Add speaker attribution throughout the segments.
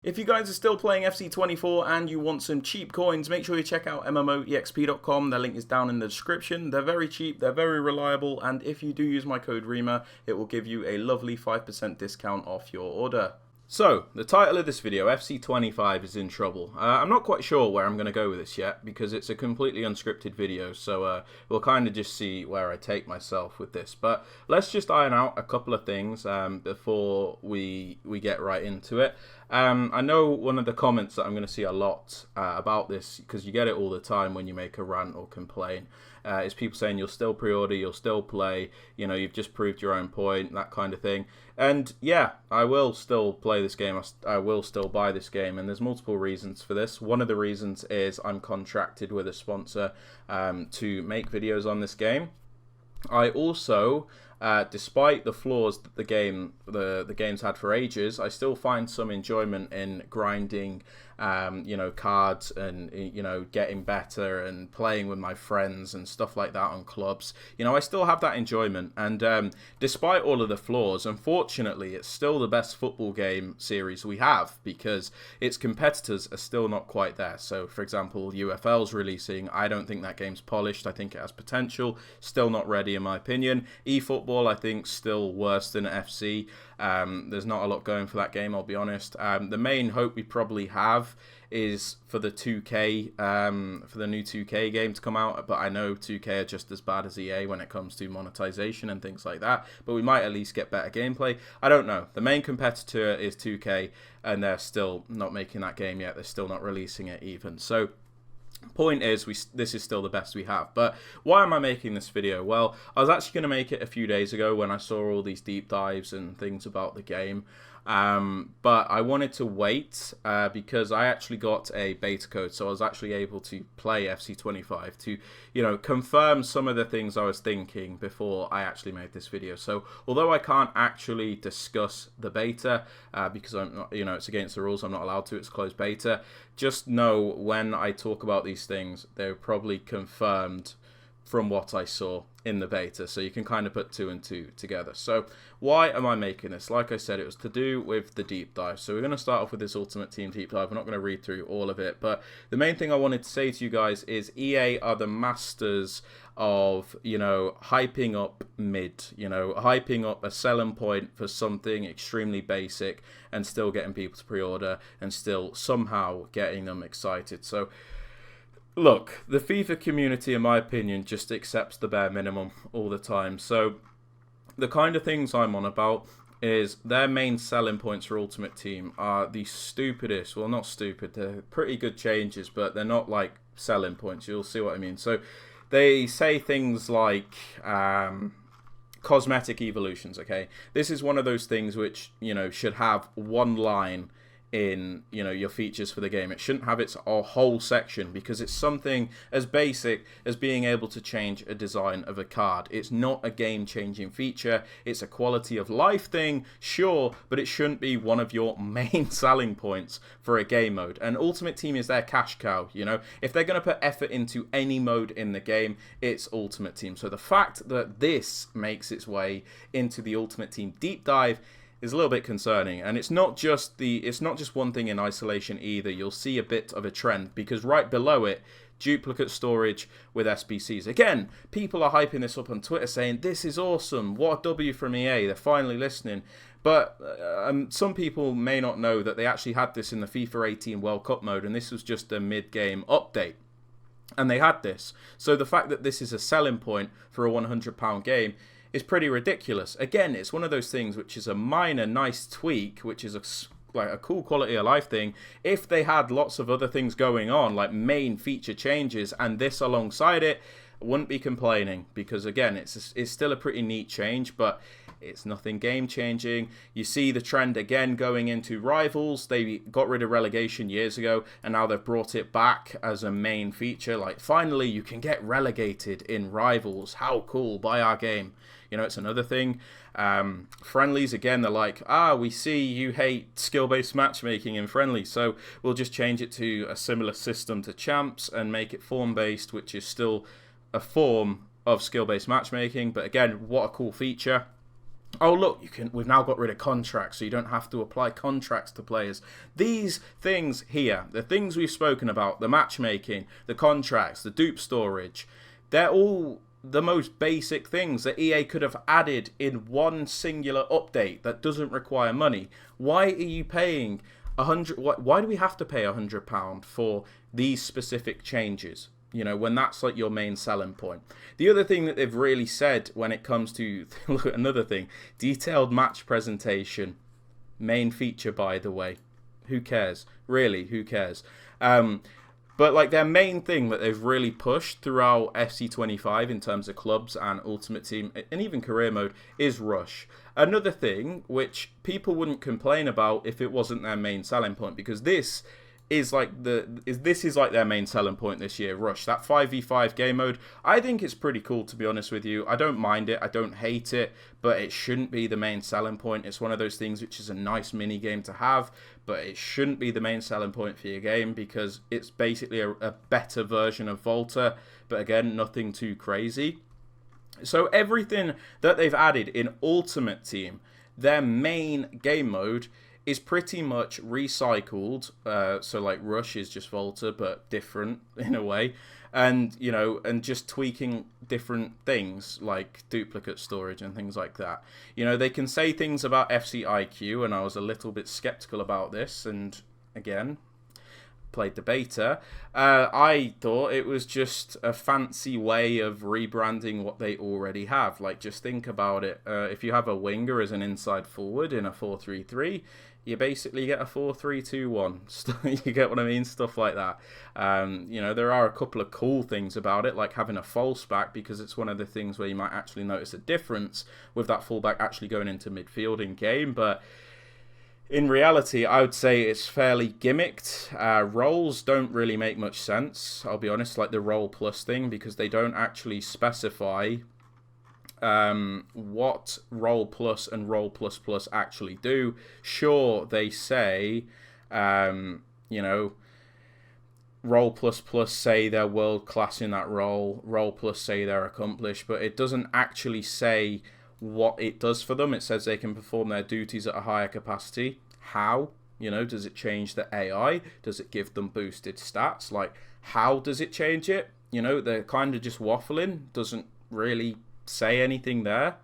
Speaker 1: If you guys are still playing FC24 and you want some cheap coins, make sure you check out MMOEXP.com. Their link is down in the description. They're very cheap, they're very reliable, and if you do use my code Rema, it will give you a lovely 5% discount off your order. So, the title of this video, FC25 is in trouble. I'm not quite sure where I'm going to go with this yet, because it's a completely unscripted video, so we'll kind of just see where I take myself with this. But let's just iron out a couple of things before we get right into it. I know one of the comments that I'm going to see a lot about this, because you get it all the time when you make a rant or complain, is people saying you'll still pre-order, you'll still play, you know, you've just proved your own point, that kind of thing. And yeah, I will still play this game, I will still buy this game, and there's multiple reasons for this. One of the reasons is I'm contracted with a sponsor to make videos on this game. I also, despite the flaws that the game's had for ages, I still find some enjoyment in grinding, you know, cards and, you know, getting better and playing with my friends and stuff like that on clubs. You know, I still have that enjoyment, and despite all of the flaws, unfortunately, it's still the best football game series we have because its competitors are still not quite there. So, for example, UFL's releasing. I don't think that game's polished. I think it has potential. Still not ready, in my opinion. eFootball, I think, still worse than FC. There's not a lot going for that game, I'll be honest. The main hope we probably have is for the 2K, for the new 2K game to come out, but I know 2K are just as bad as EA when it comes to monetization and things like that, but we might at least get better gameplay. I don't know. The main competitor is 2K, and they're still not making that game yet. They're still not releasing it even. So, point is, this is still the best we have. But why am I making this video? Well, I was actually going to make it a few days ago when I saw all these deep dives and things about the game. But I wanted to wait because I actually got a beta code, so I was actually able to play FC25 to, you know, confirm some of the things I was thinking before I actually made this video. So although I can't actually discuss the beta because I'm not, you know, it's against the rules, I'm not allowed to, it's closed beta, just know when I talk about these things, they're probably confirmed from what I saw in the beta, so you can kind of put two and two together. So why am I making this? Like I said, it was to do with the deep dive. So we're going to start off with this Ultimate Team deep dive. We're not going to read through all of it, but the main thing I wanted to say to you guys is EA are the masters of, you know, hyping up mid, you know, hyping up a selling point for something extremely basic and still getting people to pre-order and still somehow getting them excited. So look, the FIFA community, in my opinion, just accepts the bare minimum all the time. So the kind of things I'm on about is their main selling points for Ultimate Team are the stupidest, well, not stupid, they're pretty good changes, but they're not like selling points. You'll see what I mean. So they say things like cosmetic evolutions, okay? This is one of those things which, you know, should have one line in, you know, your features for the game. It shouldn't have its whole section because it's something as basic as being able to change a design of a card. It's not a game-changing feature. It's a quality of life thing, sure, but it shouldn't be one of your main selling points for a game mode. And Ultimate Team is their cash cow, you know. If they're going to put effort into any mode in the game, it's Ultimate Team. So the fact that this makes its way into the Ultimate Team deep dive is a little bit concerning, and it's not just one thing in isolation either. You'll see a bit of a trend because right below it, duplicate storage with SBCs. Again, people are hyping this up on Twitter saying this is awesome, what a W from EA, they're finally listening. But some people may not know that they actually had this in the FIFA 18 World Cup mode, and this was just a mid-game update. And they had this. So the fact that this is a selling point for a £100 game is pretty ridiculous. Again, it's one of those things which is a minor, nice tweak, which is like a cool quality of life thing. If they had lots of other things going on, like main feature changes, and this alongside it, I wouldn't be complaining because, again, it's still a pretty neat change, but it's nothing game-changing. You see the trend again going into Rivals. They got rid of relegation years ago, and now they've brought it back as a main feature. Like, finally, you can get relegated in Rivals. How cool. Buy our game. You know, it's another thing. Friendlies, again, they're like, we see you hate skill-based matchmaking in friendlies, so we'll just change it to a similar system to champs and make it form-based, which is still a form of skill-based matchmaking. But again, what a cool feature. Oh look, we've now got rid of contracts, so you don't have to apply contracts to players. These things here, the things we've spoken about, the matchmaking, the contracts, the dupe storage, they're all the most basic things that EA could have added in one singular update that doesn't require money. Why are you paying why do we have to pay £100 for these specific changes? You know, when that's like your main selling point. The other thing that they've really said when it comes to, look at another thing, detailed match presentation, main feature, by the way. Who cares? Really, who cares? But like their main thing that they've really pushed throughout FC25 in terms of clubs and Ultimate Team and even career mode is rush. Another thing which people wouldn't complain about if it wasn't their main selling point, because this is like their main selling point this year, rush. That 5v5 game mode, I think it's pretty cool, to be honest with you. I don't mind it, I don't hate it, but it shouldn't be the main selling point. It's one of those things which is a nice mini game to have, but it shouldn't be the main selling point for your game, because it's basically a better version of Volta, but again, nothing too crazy. So everything that they've added in Ultimate Team, their main game mode, is pretty much recycled. So like Rush is just Volta, but different in a way. And, you know, and just tweaking different things like duplicate storage and things like that. You know, they can say things about fciq, and I was a little bit skeptical about this. And again, played the beta. I thought it was just a fancy way of rebranding what they already have. Like, just think about it. If you have a winger as an inside forward in a 4-3-3, you basically get a 4-3-2-1. You get what I mean? Stuff like that. You know, there are a couple of cool things about it, like having a false back, because it's one of the things where you might actually notice a difference with that fullback actually going into midfield in game. But in reality, I would say it's fairly gimmicked. Roles don't really make much sense, I'll be honest, like the role plus thing, because they don't actually specify what role plus and role plus plus actually do. Sure, they say, you know, role plus plus say they're world class in that role, role plus say they're accomplished, but it doesn't actually say what it does for them. It says they can perform their duties at a higher capacity. How? You know, does it change the AI? Does it give them boosted stats? Like, how does it change it? You know, they're kind of just waffling. Doesn't really say anything there.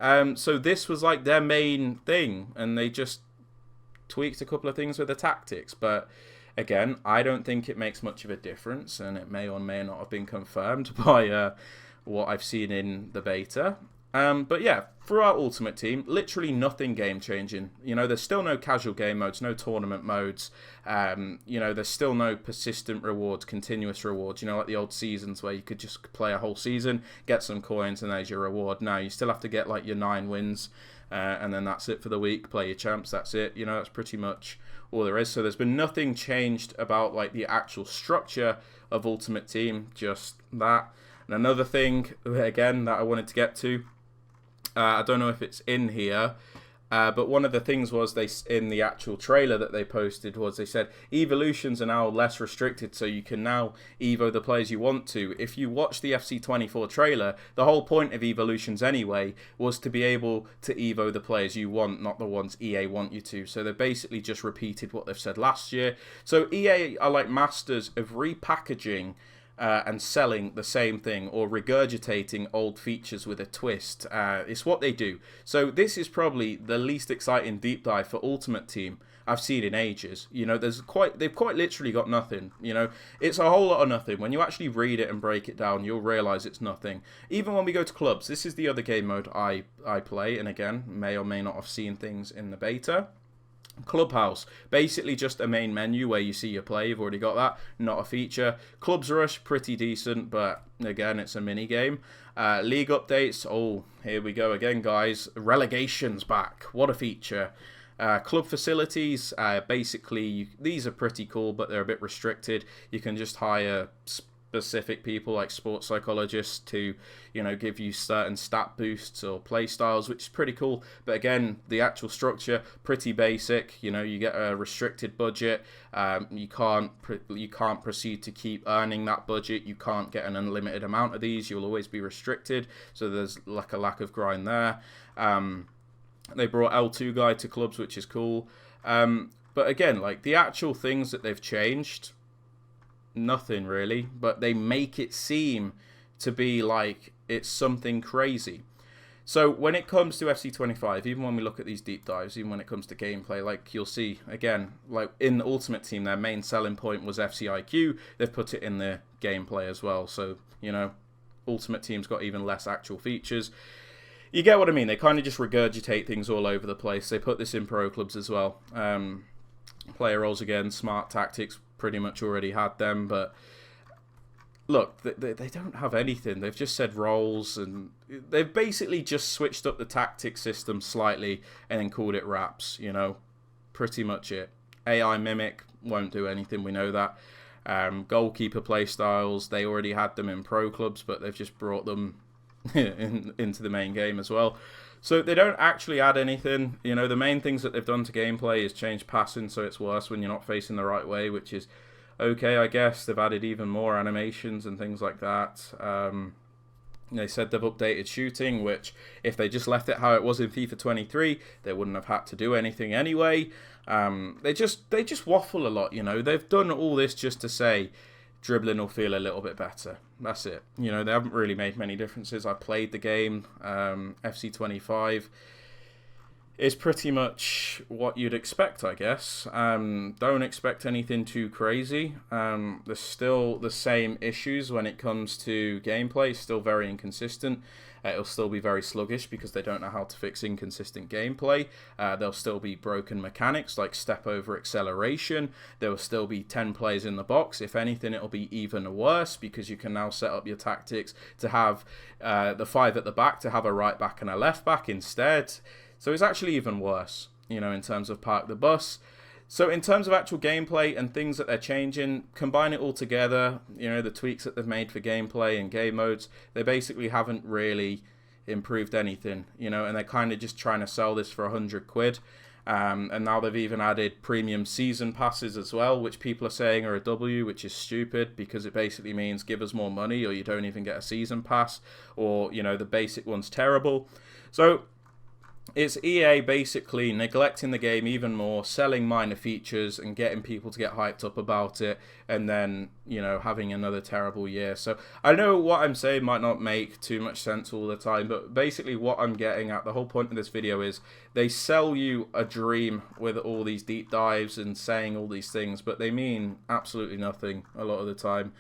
Speaker 1: So this was like their main thing, and they just tweaked a couple of things with the tactics. But again, I don't think it makes much of a difference, and it may or may not have been confirmed by what I've seen in the beta. But yeah, throughout Ultimate Team, literally nothing game-changing. You know, there's still no casual game modes, no tournament modes. You know, there's still no persistent rewards, continuous rewards. You know, like the old seasons where you could just play a whole season, get some coins, and there's your reward. Now, you still have to get, like, your 9 wins, and then that's it for the week. Play your champs, that's it. You know, that's pretty much all there is. So there's been nothing changed about, like, the actual structure of Ultimate Team, just that. And another thing, again, that I wanted to get to, I don't know if it's in here, but one of the things was in the actual trailer that they posted was they said evolutions are now less restricted, so you can now evo the players you want to. If you watch the FC24 trailer, the whole point of evolutions anyway was to be able to evo the players you want, not the ones EA want you to. So they basically just repeated what they've said last year. So EA are like masters of repackaging and selling the same thing, or regurgitating old features with a twist. It's what they do. So this is probably the least exciting deep dive for Ultimate Team I've seen in ages. You know, they've quite literally got nothing. You know, it's a whole lot of nothing. When you actually read it and break it down, you'll realise it's nothing. Even when we go to clubs, this is the other game mode I play, and again, may or may not have seen things in the beta. Clubhouse, basically just a main menu where you see your play. You've already got that, not a feature. Clubs Rush, pretty decent, but again, it's a mini game. League updates, oh, here we go again, guys. Relegation's back, what a feature. Club facilities, basically, these are pretty cool, but they're a bit restricted. You can just hire specific people like sports psychologists to, you know, give you certain stat boosts or play styles, which is pretty cool. But again, the actual structure, pretty basic. You know, you get a restricted budget. You can't proceed to keep earning that budget. You can't get an unlimited amount of these. You'll always be restricted. So there's like a lack of grind there. They brought L2 Guy to clubs, which is cool. But again, like the actual things that they've changed, nothing really. But they make it seem to be like it's something crazy. So when it comes to FC25, even when we look at these deep dives, even when it comes to gameplay, like you'll see, again, like in the Ultimate Team, their main selling point was fciq. They've put it in their gameplay as well. So, you know, Ultimate Team's got even less actual features. You get what I mean? They kind of just regurgitate things all over the place. They put this in pro clubs as well. Player roles again, smart tactics, pretty much already had them, but look, they don't have anything. They've just said roles, and they've basically just switched up the tactic system slightly and then called it wraps, you know. Pretty much it. AI Mimic won't do anything, we know that. Goalkeeper playstyles, they already had them in pro clubs, but they've just brought them into the main game as well. So they don't actually add anything. You know, the main things that they've done to gameplay is change passing so it's worse when you're not facing the right way, which is okay, I guess. They've added even more animations and things like that. They said they've updated shooting, which if they just left it how it was in FIFA 23, they wouldn't have had to do anything anyway. They just waffle a lot, you know. They've done all this just to say dribbling will feel a little bit better. That's it. You know, they haven't really made many differences. I played the game. FC25 is pretty much what you'd expect, I guess. Don't expect anything too crazy. There's still the same issues when it comes to gameplay. It's still very inconsistent. It'll still be very sluggish because they don't know how to fix inconsistent gameplay. There'll still be broken mechanics like step over acceleration. There will still be 10 players in the box. If anything, it'll be even worse because you can now set up your tactics to have the 5 at the back to have a right back and a left back instead. So it's actually even worse, you know, in terms of park the bus. So in terms of actual gameplay and things that they're changing, combine it all together, you know, the tweaks that they've made for gameplay and game modes, they basically haven't really improved anything, you know, and they're kind of just trying to sell this for 100 quid. And now they've even added premium season passes as well, which people are saying are a W, which is stupid because it basically means give us more money or you don't even get a season pass, or, you know, the basic one's terrible. So it's EA basically neglecting the game even more, selling minor features and getting people to get hyped up about it, and then, you know, having another terrible year. So I know what I'm saying might not make too much sense all the time, but basically what I'm getting at, the whole point of this video is they sell you a dream with all these deep dives and saying all these things, but they mean absolutely nothing a lot of the time.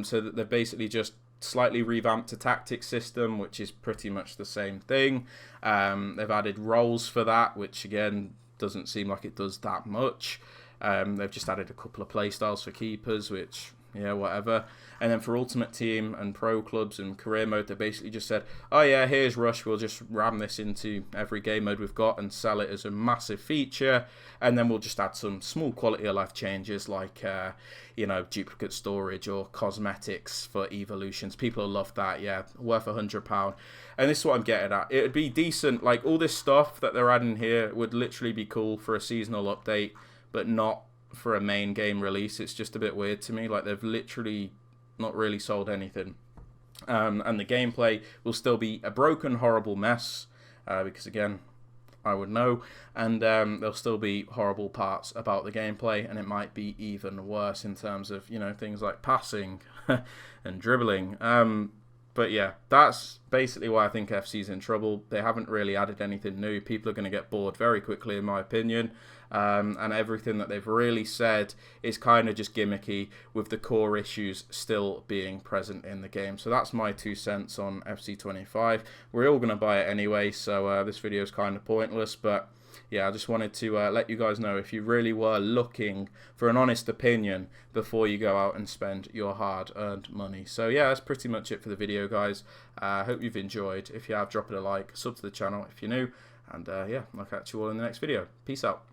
Speaker 1: So that they've basically just slightly revamped a tactics system, which is pretty much the same thing. They've added roles for that, which again doesn't seem like it does that much. They've just added a couple of playstyles for keepers, which, yeah, whatever. And then for Ultimate Team and Pro Clubs and Career Mode, they basically just said, oh yeah, here's Rush, we'll just ram this into every game mode we've got and sell it as a massive feature. And then we'll just add some small quality of life changes like, you know, duplicate storage or cosmetics for evolutions. People love that, yeah, worth £100. And this is what I'm getting at. It would be decent, like all this stuff that they're adding here would literally be cool for a seasonal update, but not for a main game release. It's just a bit weird to me. Like they've literally not really sold anything. And the gameplay will still be a broken, horrible mess because again, I would know, and there'll still be horrible parts about the gameplay, and it might be even worse in terms of, you know, things like passing and dribbling. But yeah, that's basically why I think FC's in trouble. They haven't really added anything new. People are going to get bored very quickly, in my opinion. And everything that they've really said is kind of just gimmicky, with the core issues still being present in the game. So that's my 2 cents on FC25. We're all going to buy it anyway, so this video is kind of pointless, but yeah, I just wanted to let you guys know if you really were looking for an honest opinion before you go out and spend your hard-earned money. So yeah, that's pretty much it for the video, guys. I hope you've enjoyed. If you have, drop it a like, sub to the channel if you're new, and yeah, I'll catch you all in the next video. Peace out.